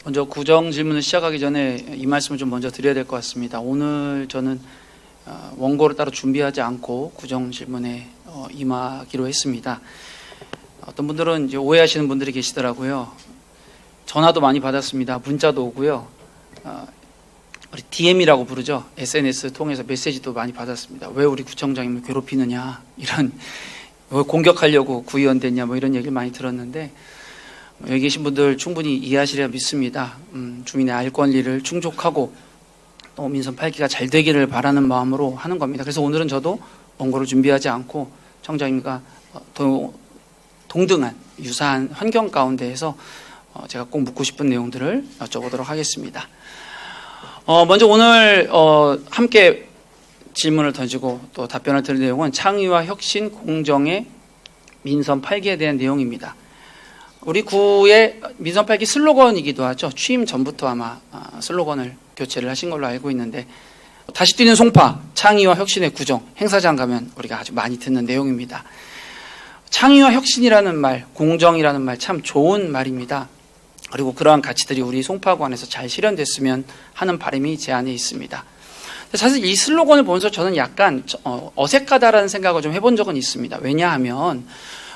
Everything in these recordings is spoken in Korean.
먼저 구정 질문을 시작하기 전에 이 말씀을 좀 먼저 드려야 될 것 같습니다. 오늘 저는 원고를 따로 준비하지 않고 구정 질문에 임하기로 했습니다. 어떤 분들은 이제 오해하시는 분들이 계시더라고요. 전화도 많이 받았습니다. 문자도 오고요. 우리 DM이라고 부르죠. SNS 통해서 메시지도 많이 받았습니다. 왜 우리 구청장님을 괴롭히느냐, 이런, 왜 공격하려고 구의원됐냐, 뭐 이런 얘기를 많이 들었는데, 여기 계신 분들 충분히 이해하시리라 믿습니다. 주민의 알 권리를 충족하고 또 민선 8기가 잘 되기를 바라는 마음으로 하는 겁니다. 그래서 오늘은 저도 원고를 준비하지 않고 청장님과 동등한 유사한 환경 가운데에서 제가 꼭 묻고 싶은 내용들을 여쭤보도록 하겠습니다. 먼저 오늘 함께 질문을 던지고 또 답변을 드릴 내용은 창의와 혁신 공정의 민선 8기에 대한 내용입니다. 우리 구의 민선 8기 슬로건이기도 하죠. 취임 전부터 아마 슬로건을 교체를 하신 걸로 알고 있는데, 다시 뛰는 송파, 창의와 혁신의 구정, 행사장 가면 우리가 아주 많이 듣는 내용입니다. 창의와 혁신이라는 말, 공정이라는 말 참 좋은 말입니다. 그리고 그러한 가치들이 우리 송파구 안에서 잘 실현됐으면 하는 바람이 제 안에 있습니다. 사실 이 슬로건을 보면서 저는 약간 어색하다라는 생각을 좀 해본 적은 있습니다. 왜냐하면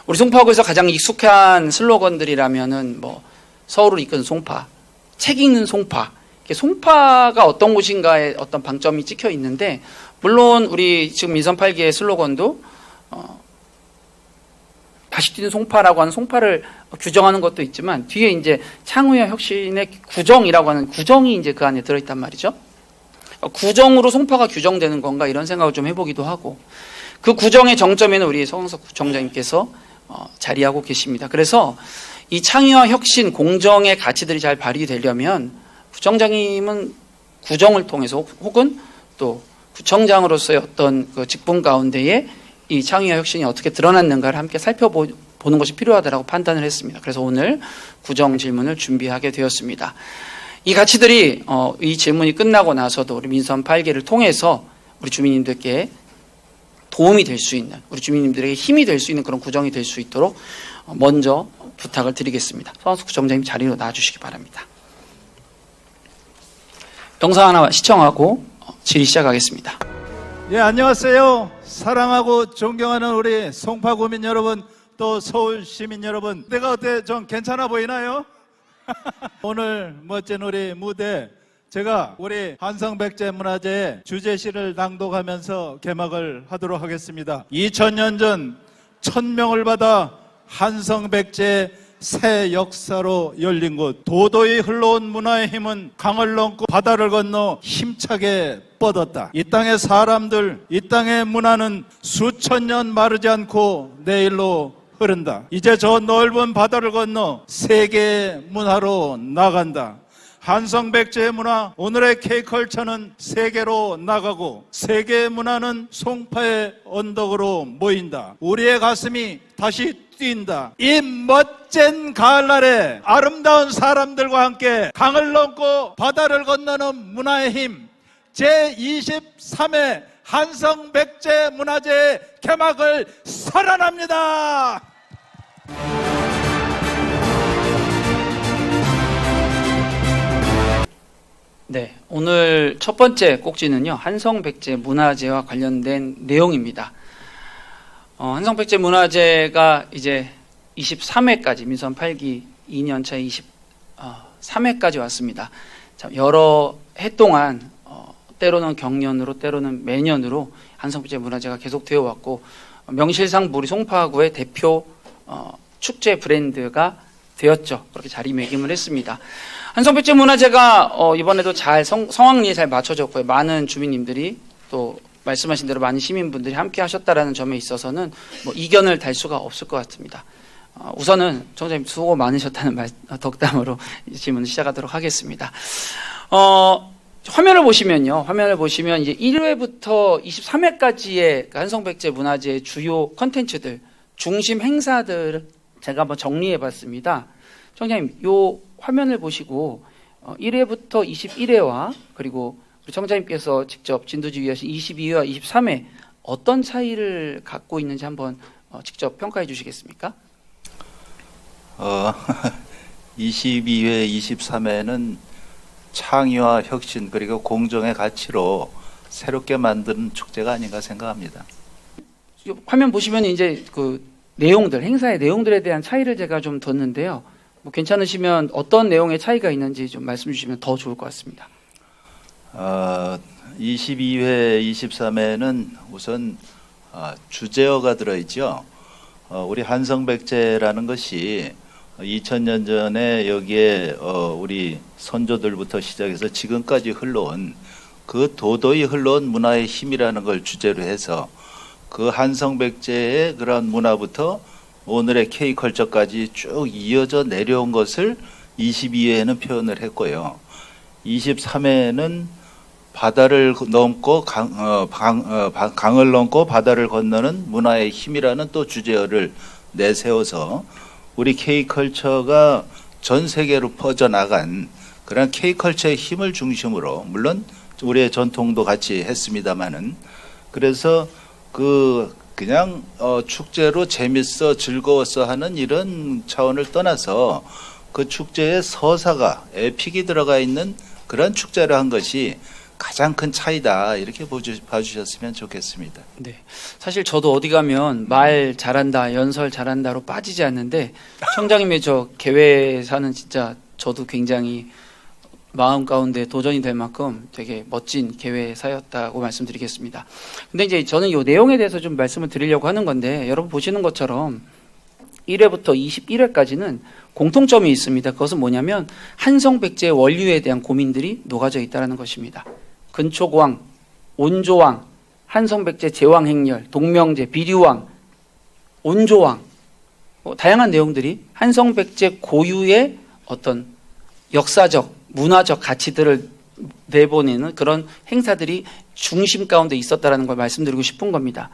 우리 송파구에서 가장 익숙한 슬로건들이라면은 뭐 서울을 이끄는 송파, 책 읽는 송파, 송파가 어떤 곳인가에 어떤 방점이 찍혀 있는데, 물론 우리 지금 민선 8기의 슬로건도 다시 뛰는 송파라고 하는 송파를 규정하는 것도 있지만, 뒤에 이제 창의와 혁신의 구정이라고 하는 구정이 이제 그 안에 들어있단 말이죠. 구정으로 송파가 규정되는 건가, 이런 생각을 좀 해보기도 하고, 그 구정의 정점에는 우리 서광석 구청장님께서 자리하고 계십니다. 그래서 이 창의와 혁신, 공정의 가치들이 잘 발휘되려면 구청장님은 구정을 통해서 혹은 또 구청장으로서의 어떤 그 직분 가운데에 이 창의와 혁신이 어떻게 드러났는가를 함께 살펴보는 것이 필요하다고 판단을 했습니다. 그래서 오늘 구정 질문을 준비하게 되었습니다. 이 가치들이 이 질문이 끝나고 나서도 우리 민선 8기를 통해서 우리 주민님들께 도움이 될 수 있는, 우리 주민님들에게 힘이 될 수 있는 그런 구정이 될 수 있도록 먼저 부탁을 드리겠습니다. 서광석 구청장님 자리로 나와주시기 바랍니다. 영상 하나 시청하고 질의 시작하겠습니다. 예, 안녕하세요. 사랑하고 존경하는 우리 송파구민 여러분, 또 서울 시민 여러분, 내가 어때 좀 괜찮아 보이나요? 오늘 멋진 우리 무대, 제가 우리 한성백제문화제의 주제시를 낭독하면서 개막을 하도록 하겠습니다. 2000년 전 1000명을 받아 한성백제의 새 역사로 열린 곳, 도도히 흘러온 문화의 힘은 강을 넘고 바다를 건너 힘차게 뻗었다. 이 땅의 사람들, 이 땅의 문화는 수천 년 마르지 않고 내일로 흐른다. 이제 저 넓은 바다를 건너 세계 문화로 나간다. 한성백제의 문화, 오늘의 K컬처는 세계로 나가고 세계의 문화는 송파의 언덕으로 모인다. 우리의 가슴이 다시 뛴다. 이 멋진 가을날에 아름다운 사람들과 함께 강을 넘고 바다를 건너는 문화의 힘, 제23회 한성백제 문화제의 개막을 선언합니다. 네, 오늘 첫 번째 꼭지는요, 한성백제 문화제와 관련된 내용입니다. 한성백제 문화제가 이제 23회까지, 민선 8기 2년차 23회까지 왔습니다. 참 여러 해 동안 때로는 경년으로 때로는 매년으로 한성백제 문화제가 계속되어 왔고, 명실상 우리 송파구의 대표 축제 브랜드가 되었죠. 그렇게 자리매김을 했습니다. 한성백제 문화제가 이번에도 잘 성황리에 잘 맞춰졌고요. 많은 주민님들이 또 말씀하신 대로 많은 시민분들이 함께 하셨다라는 점에 있어서는 뭐 이견을 달 수가 없을 것 같습니다. 우선은 청장님 수고 많으셨다는 덕담으로 질문을 시작하도록 하겠습니다. 화면을 보시면 이제 1회부터 23회까지의 한성백제 문화제의 주요 컨텐츠들, 중심 행사들 제가 한번 정리해 봤습니다. 청장님, 요 화면을 보시고 1회부터 21회와 그리고 우리 청장님께서 직접 진두지휘하신 22회와 23회 어떤 차이를 갖고 있는지 한번 직접 평가해 주시겠습니까? 22회, 23회는 창의와 혁신 그리고 공정의 가치로 새롭게 만든 축제가 아닌가 생각합니다. 화면 보시면 이제 그 내용들, 행사의 내용들에 대한 차이를 제가 좀 뒀는데요. 뭐 괜찮으시면 어떤 내용의 차이가 있는지 좀 말씀 주시면 더 좋을 것 같습니다. 22회, 23회는 우선 주제어가 들어있죠. 우리 한성백제라는 것이 2000년 전에 여기에 우리 선조들부터 시작해서 지금까지 흘러온 그 도도히 흘러온 문화의 힘이라는 걸 주제로 해서 그 한성백제의 그런 문화부터 오늘의 K컬처까지 쭉 이어져 내려온 것을 22회에는 표현을 했고요. 23회는 바다를 넘고 강을 넘고 바다를 건너는 문화의 힘이라는 또 주제어를 내세워서 우리 K컬처가 전 세계로 퍼져나간 그런 K컬처의 힘을 중심으로 물론 우리의 전통도 같이 했습니다마는 그래서 그냥 축제로 재밌어 즐거웠어 하는 이런 차원을 떠나서 그 축제에 서사가 에픽이 들어가 있는 그런 축제를 한 것이 가장 큰 차이다 이렇게 봐주셨으면 좋겠습니다. 네, 사실 저도 어디 가면 말 잘한다, 연설 잘한다로 빠지지 않는데 청장님의 저 개회사는 진짜 저도 굉장히 마음 가운데 도전이 될 만큼 되게 멋진 개회사였다고 말씀드리겠습니다. 근데 이제 저는 이 내용에 대해서 좀 말씀을 드리려고 하는 건데 여러분 보시는 것처럼 1회부터 21회까지는 공통점이 있습니다. 그것은 뭐냐면 한성백제의 원류에 대한 고민들이 녹아져 있다는 것입니다. 근초고왕, 온조왕, 한성백제 제왕행렬, 동명제, 비류왕, 온조왕 다양한 내용들이 한성백제 고유의 어떤 역사적, 문화적 가치들을 내보내는 그런 행사들이 중심 가운데 있었다는 걸 말씀드리고 싶은 겁니다.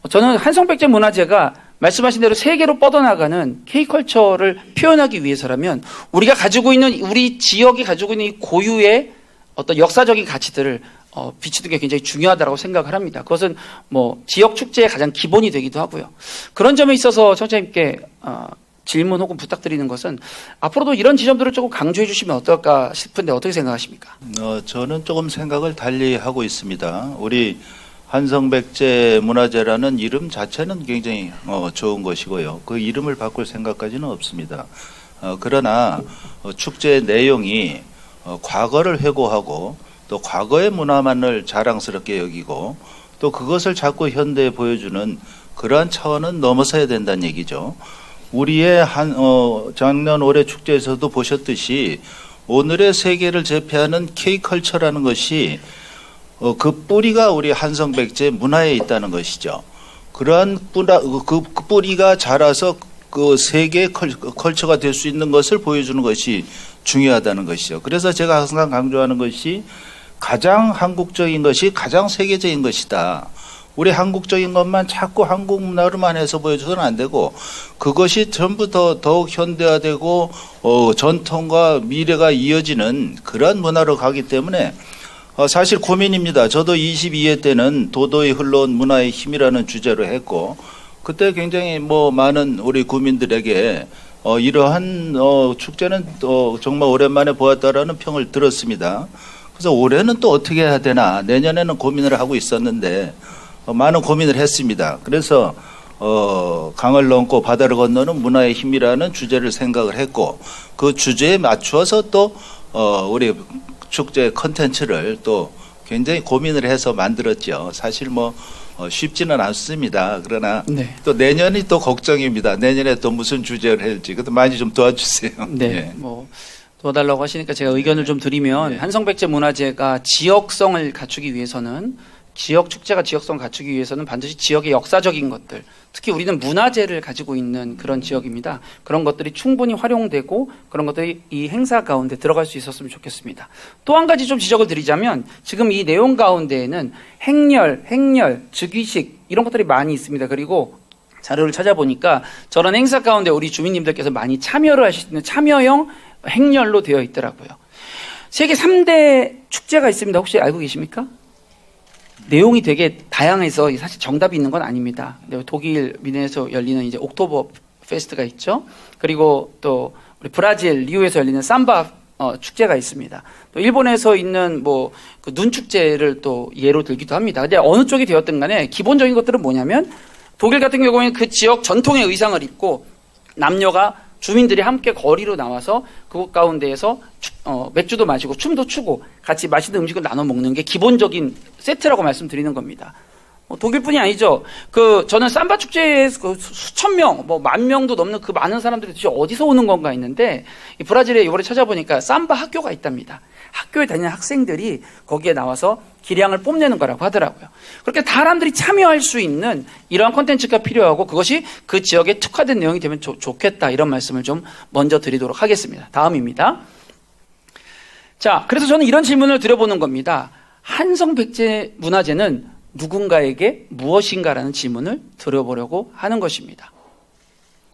저는 한성백제 문화재가 말씀하신 대로 세계로 뻗어나가는 K컬처를 표현하기 위해서라면 우리가 가지고 있는 우리 지역이 가지고 있는 이 고유의 어떤 역사적인 가치들을 비추는 게 굉장히 중요하다고 생각을 합니다. 그것은 뭐 지역 축제의 가장 기본이 되기도 하고요. 그런 점에 있어서 청장님께 질문 혹은 부탁드리는 것은 앞으로도 이런 지점들을 조금 강조해 주시면 어떨까 싶은데 어떻게 생각하십니까? 저는 조금 생각을 달리 하고 있습니다. 우리 한성백제 문화재라는 이름 자체는 굉장히 좋은 것이고요. 그 이름을 바꿀 생각까지는 없습니다. 그러나 축제의 내용이 과거를 회고하고 또 과거의 문화만을 자랑스럽게 여기고 또 그것을 자꾸 현대에 보여주는 그러한 차원은 넘어서야 된다는 얘기죠. 우리의 작년 올해 축제에서도 보셨듯이 오늘의 세계를 제패하는 K컬처라는 것이 그 뿌리가 우리 한성백제 문화에 있다는 것이죠. 그러한 그 뿌리가 자라서 그 세계 컬처가 될 수 있는 것을 보여주는 것이 중요하다는 것이죠. 그래서 제가 항상 강조하는 것이 가장 한국적인 것이 가장 세계적인 것이다. 우리 한국적인 것만 자꾸 한국 문화로만 해서 보여줘서는 안 되고 그것이 전부 더욱 현대화되고 전통과 미래가 이어지는 그런 문화로 가기 때문에 사실 고민입니다. 저도 22회 때는 도도히 흘러온 문화의 힘이라는 주제로 했고 그때 굉장히 많은 우리 국민들에게 이러한 축제는 정말 오랜만에 보았다라는 평을 들었습니다. 그래서 올해는 또 어떻게 해야 되나 내년에는 고민을 하고 있었는데 많은 고민을 했습니다. 그래서 강을 넘고 바다를 건너는 문화의 힘이라는 주제를 생각을 했고 그 주제에 맞추어서 또 우리 축제 컨텐츠를 또 굉장히 고민을 해서 만들었죠. 사실 쉽지는 않습니다. 그러나 네. 또 내년이 또 걱정입니다. 내년에 또 무슨 주제를 할지 그것도 많이 좀 도와주세요. 네. 도와달라고 하시니까 제가 의견을 좀 드리면 한성백제 문화재가 지역성을 갖추기 위해서는 지역 축제가 지역성을 갖추기 위해서는 반드시 지역의 역사적인 것들, 특히 우리는 문화재를 가지고 있는 그런 지역입니다. 그런 것들이 충분히 활용되고 그런 것들이 이 행사 가운데 들어갈 수 있었으면 좋겠습니다. 또 한 가지 좀 지적을 드리자면 지금 이 내용 가운데에는 행렬, 즉위식 이런 것들이 많이 있습니다. 그리고 자료를 찾아보니까 저런 행사 가운데 우리 주민님들께서 많이 참여를 하실 수 있는 참여형 행렬로 되어 있더라고요. 세계 3대 축제가 있습니다. 혹시 알고 계십니까? 내용이 되게 다양해서 사실 정답이 있는 건 아닙니다. 독일 미네에서 열리는 이제 옥토버 페스트가 있죠. 그리고 또 우리 브라질 리우에서 열리는 삼바 축제가 있습니다. 또 일본에서 있는 그 눈 축제를 또 예로 들기도 합니다. 근데 어느 쪽이 되었든 간에 기본적인 것들은 뭐냐면 독일 같은 경우에는 그 지역 전통의 의상을 입고 남녀가 주민들이 함께 거리로 나와서 그곳 가운데에서 맥주도 마시고 춤도 추고 같이 맛있는 음식을 나눠 먹는 게 기본적인 세트라고 말씀드리는 겁니다. 독일뿐이 아니죠. 저는 삼바 축제에 수천 명, 만 명도 넘는 그 많은 사람들이 도대체 어디서 오는 건가 했는데, 이 브라질에 이번에 찾아보니까 삼바 학교가 있답니다. 학교에 다니는 학생들이 거기에 나와서 기량을 뽐내는 거라고 하더라고요. 그렇게 사람들이 참여할 수 있는 이러한 콘텐츠가 필요하고 그것이 그 지역에 특화된 내용이 되면 좋겠다. 이런 말씀을 좀 먼저 드리도록 하겠습니다. 다음입니다. 자, 그래서 저는 이런 질문을 드려보는 겁니다. 한성백제 문화재는 누군가에게 무엇인가라는 질문을 드려보려고 하는 것입니다.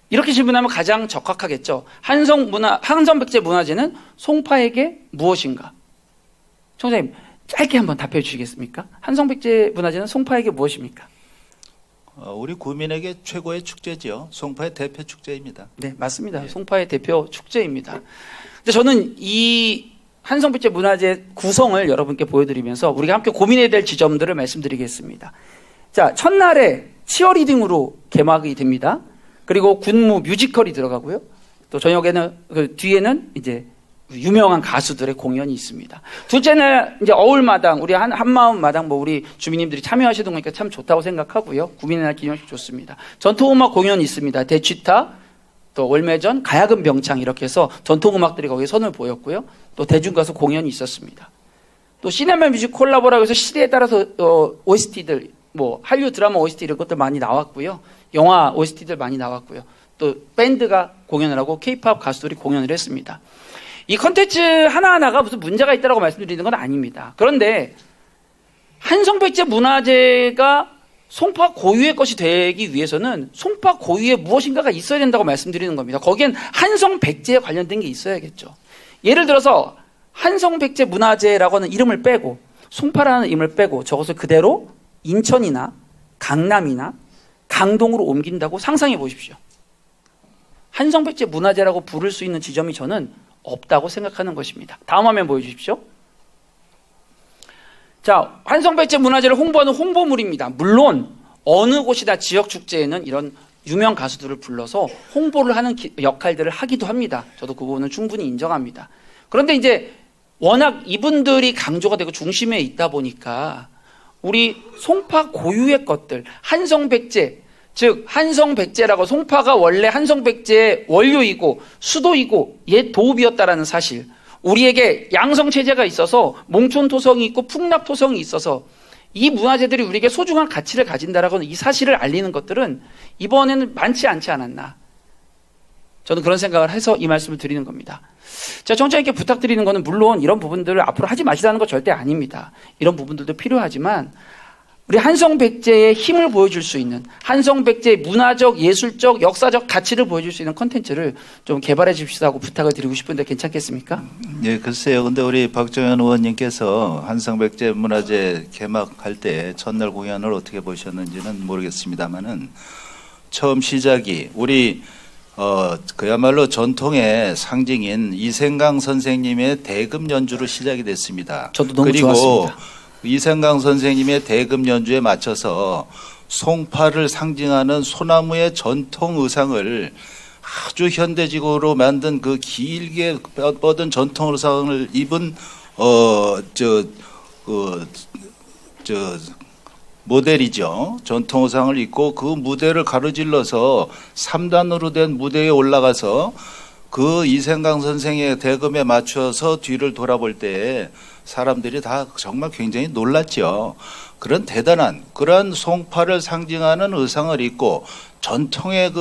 이렇게 질문하면 가장 적합하겠죠. 한성백제 문화재는 송파에게 무엇인가? 총장님, 짧게 한번 답해 주시겠습니까? 한성백제 문화재는 송파에게 무엇입니까? 우리 구민에게 최고의 축제지요. 송파의 대표 축제입니다. 네, 맞습니다. 예. 송파의 대표 축제입니다. 근데 저는 이 한성백제 문화재 구성을 여러분께 보여드리면서 우리가 함께 고민해야 될 지점들을 말씀드리겠습니다. 자, 첫날에 치어리딩으로 개막이 됩니다. 그리고 군무 뮤지컬이 들어가고요. 또 저녁에는 그 뒤에는 이제 유명한 가수들의 공연이 있습니다. 둘째 날 이제 어울마당, 우리 한마음 마당 우리 주민님들이 참여하시는 거니까 참 좋다고 생각하고요. 구민의 날 기념식 좋습니다. 전통음악 공연이 있습니다. 대취타, 또 월매전, 가야금 병창 이렇게 해서 전통음악들이 거기에 선을 보였고요. 또 대중가수 공연이 있었습니다. 또 시네마 뮤직 콜라보라고 해서 시대에 따라서 OST들, 한류 드라마 OST 이런 것들 많이 나왔고요. 영화 OST들 많이 나왔고요. 또 밴드가 공연을 하고 K-POP 가수들이 공연을 했습니다. 이 컨텐츠 하나하나가 무슨 문제가 있다고 말씀드리는 건 아닙니다. 그런데 한성백제 문화재가 송파 고유의 것이 되기 위해서는 송파 고유의 무엇인가가 있어야 된다고 말씀드리는 겁니다. 거기엔 한성백제에 관련된 게 있어야겠죠. 예를 들어서 한성백제 문화재라고 하는 이름을 빼고 송파라는 이름을 빼고 저것을 그대로 인천이나 강남이나 강동으로 옮긴다고 상상해 보십시오. 한성백제 문화재라고 부를 수 있는 지점이 저는 없다고 생각하는 것입니다. 다음 화면 보여주십시오. 자, 한성백제 문화재를 홍보하는 홍보물입니다. 물론 어느 곳이나 지역 축제에는 이런 유명 가수들을 불러서 홍보를 하는 역할들을 하기도 합니다. 저도 그 부분은 충분히 인정합니다. 그런데 이제 워낙 이분들이 강조가 되고 중심에 있다 보니까 우리 송파 고유의 것들, 한성백제, 즉 한성백제라고 송파가 원래 한성백제의 원료이고 수도이고 옛 도읍이었다라는 사실, 우리에게 양성체제가 있어서 몽촌토성이 있고 풍납토성이 있어서 이 문화재들이 우리에게 소중한 가치를 가진다라고 하는 이 사실을 알리는 것들은 이번에는 많지 않지 않았나. 저는 그런 생각을 해서 이 말씀을 드리는 겁니다. 제가 청장님께 부탁드리는 것은 물론 이런 부분들을 앞으로 하지 마시라는 거 절대 아닙니다. 이런 부분들도 필요하지만 우리 한성백제의 힘을 보여줄 수 있는, 한성백제의 문화적, 예술적, 역사적 가치를 보여줄 수 있는 콘텐츠를 좀 개발해 주시다고 부탁을 드리고 싶은데 괜찮겠습니까? 예, 글쎄요. 근데 우리 박정현 의원님께서 한성백제 문화재 개막할 때 첫날 공연을 어떻게 보셨는지는 모르겠습니다만은 처음 시작이 우리 그야말로 전통의 상징인 이생강 선생님의 대금 연주로 시작이 됐습니다. 저도 너무 그리고 좋았습니다. 이생강 선생님의 대금 연주에 맞춰서 송파를 상징하는 소나무의 전통 의상을 아주 현대적으로 만든 그 길게 뻗은 전통 의상을 입은 모델이죠. 전통 의상을 입고 그 무대를 가로질러서 3단으로 된 무대에 올라가서 그 이생강 선생의 대금에 맞춰서 뒤를 돌아볼 때 사람들이 다 정말 굉장히 놀랐죠. 그런 대단한 그런 송파를 상징하는 의상을 입고 전통의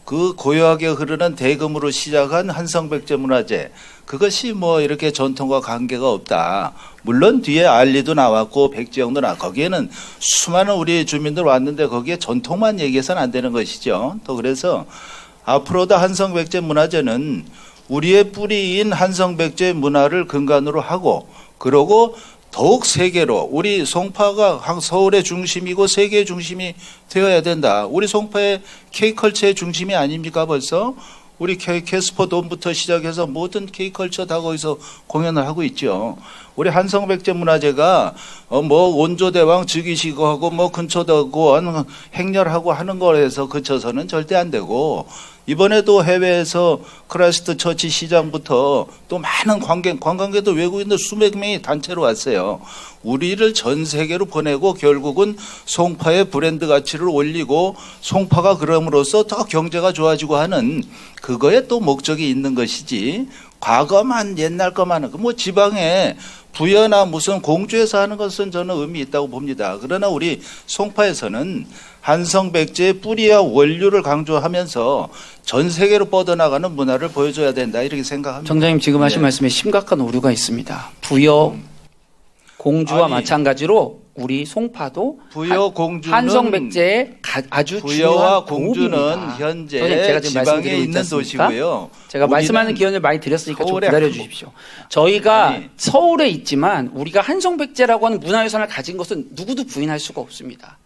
그 고요하게 흐르는 대금으로 시작한 한성백제 문화재, 그것이 뭐 이렇게 전통과 관계가 없다. 물론 뒤에 알리도 나왔고 백지영도 거기에는 수많은 우리 주민들 왔는데 거기에 전통만 얘기해서는 안 되는 것이죠. 또 그래서 앞으로도 한성백제 문화재는 우리의 뿌리인 한성백제 문화를 근간으로 하고, 그러고 더욱 세계로 우리 송파가 서울의 중심이고 세계의 중심이 되어야 된다. 우리 송파의 K컬처의 중심이 아닙니까 벌써? 우리 캐스퍼 돔부터 시작해서 모든 K컬처 다 거기서 공연을 하고 있죠. 우리 한성백제 문화재가 뭐 원조대왕 즉위식하고 뭐 근초대원 행렬하고 하는 거에서 그쳐서는 절대 안 되고, 이번에도 해외에서 크라이스트 처치 시장부터 또 많은 관광객도 외국인들 수백 명이 단체로 왔어요. 우리를 전 세계로 보내고 결국은 송파의 브랜드 가치를 올리고 송파가 그럼으로써 더 경제가 좋아지고 하는 그거에 또 목적이 있는 것이지, 과거만 옛날 것만 뭐 지방에 부여나 무슨 공주에서 하는 것은 저는 의미 있다고 봅니다. 그러나 우리 송파에서는 한성백제의 뿌리와 원류를 강조하면서 전 세계로 뻗어나가는 문화를 보여줘야 된다, 이렇게 생각합니다. 정장님 지금 하신 네. 말씀에 심각한 오류가 있습니다. 부여 공주와 아니, 마찬가지로 우리 송파도 부여 공주는 한성백제의 아주 부여와 중요한 공주는 도읍입니다. 현재 선생님, 제가 지금 지방에 말씀드리고 있는 있지 않습니까? 도시고요. 제가 말씀하는 우리는 기회를 많이 드렸으니까 좀 서울에 기다려 한- 주십시오. 저희가 아니. 서울에 있지만 우리가 한성백제라고 하는 문화유산을 가진 것은 누구도 부인할 수가 없습니다.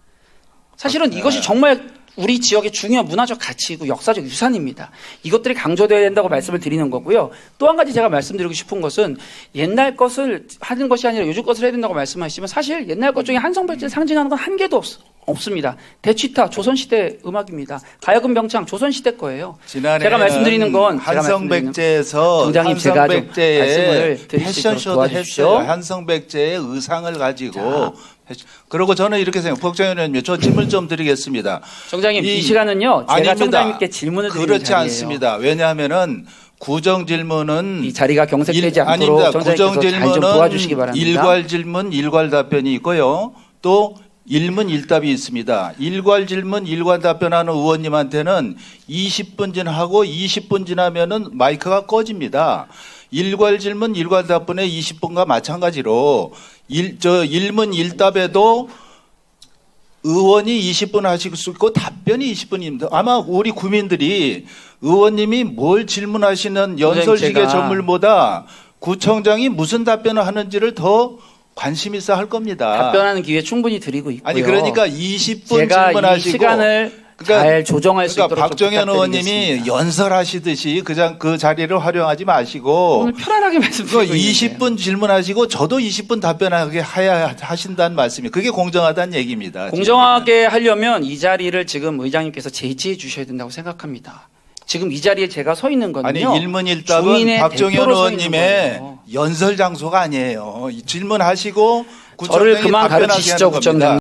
사실은 이것이 정말 우리 지역의 중요한 문화적 가치이고 역사적 유산입니다. 이것들이 강조되어야 된다고 말씀을 드리는 거고요. 또 한 가지 제가 말씀드리고 싶은 것은 옛날 것을 하는 것이 아니라 요즘 것을 해야 된다고 말씀하시지만, 사실 옛날 것 중에 한성백제를 상징하는 건 한 개도 없습니다. 대치타 조선시대 음악입니다. 가야금 병창 조선시대 거예요. 지난해 제가 말씀드리는 건 한성백제에서 동장님, 제가 좀 한성백제의 말씀을 드릴 수 있도록 패션쇼도 도와주십시오. 했어요. 한성백제의 의상을 가지고. 그리고 저는 이렇게 생각해요. 복장현 의원님, 저 질문 좀 드리겠습니다. 정장님, 이 시간은요, 제가 아닙니다. 청장님께 질문을 드리는 그렇지 자리예요. 않습니다. 왜냐하면은 구정 질문은 이 자리가 경색되지 않도록 아닙니다. 정장님께서 구정 잘 좀 질문은 도와주시기 바랍니다. 일괄 질문, 일괄 답변이 있고요. 또 일문 일답이 있습니다. 일괄 질문, 일괄 답변하는 의원님한테는 20분 지나고 20분 지나면은 마이크가 꺼집니다. 일괄 질문, 일괄 답변의 20분과 마찬가지로 일문 일답에도 의원이 20분 하실 수 있고 답변이 20분입니다. 아마 우리 국민들이 의원님이 뭘 질문하시는 연설식의 제가- 전물보다 구청장이 무슨 답변을 하는지를 더 관심 있어 할 겁니다. 답변하는 기회 충분히 드리고 있고요. 아니 그러니까 20분 제가 이 질문하시고 시간을 잘 조정할 수 있도록 그러니까 박정현 좀 의원님이 부탁드리겠습니다. 연설하시듯이 그냥 그 자리를 활용하지 마시고 오늘 편안하게 말씀드리고 있는데요. 20분 질문하시고 저도 20분 답변하게 하신다는 말씀이, 그게 공정하다는 얘기입니다. 공정하게 하려면 이 자리를 지금 의장님께서 제지해 주셔야 된다고 생각합니다. 지금 이 자리에 제가 서 있는 거는요. 아니 일문일답은 주민의 박정현 대표로 서 있는 의원님의 거예요. 연설 장소가 아니에요. 질문하시고 저를 구청장이 그만 답변하게 가르치시죠, 하는 겁니다. 구청장님.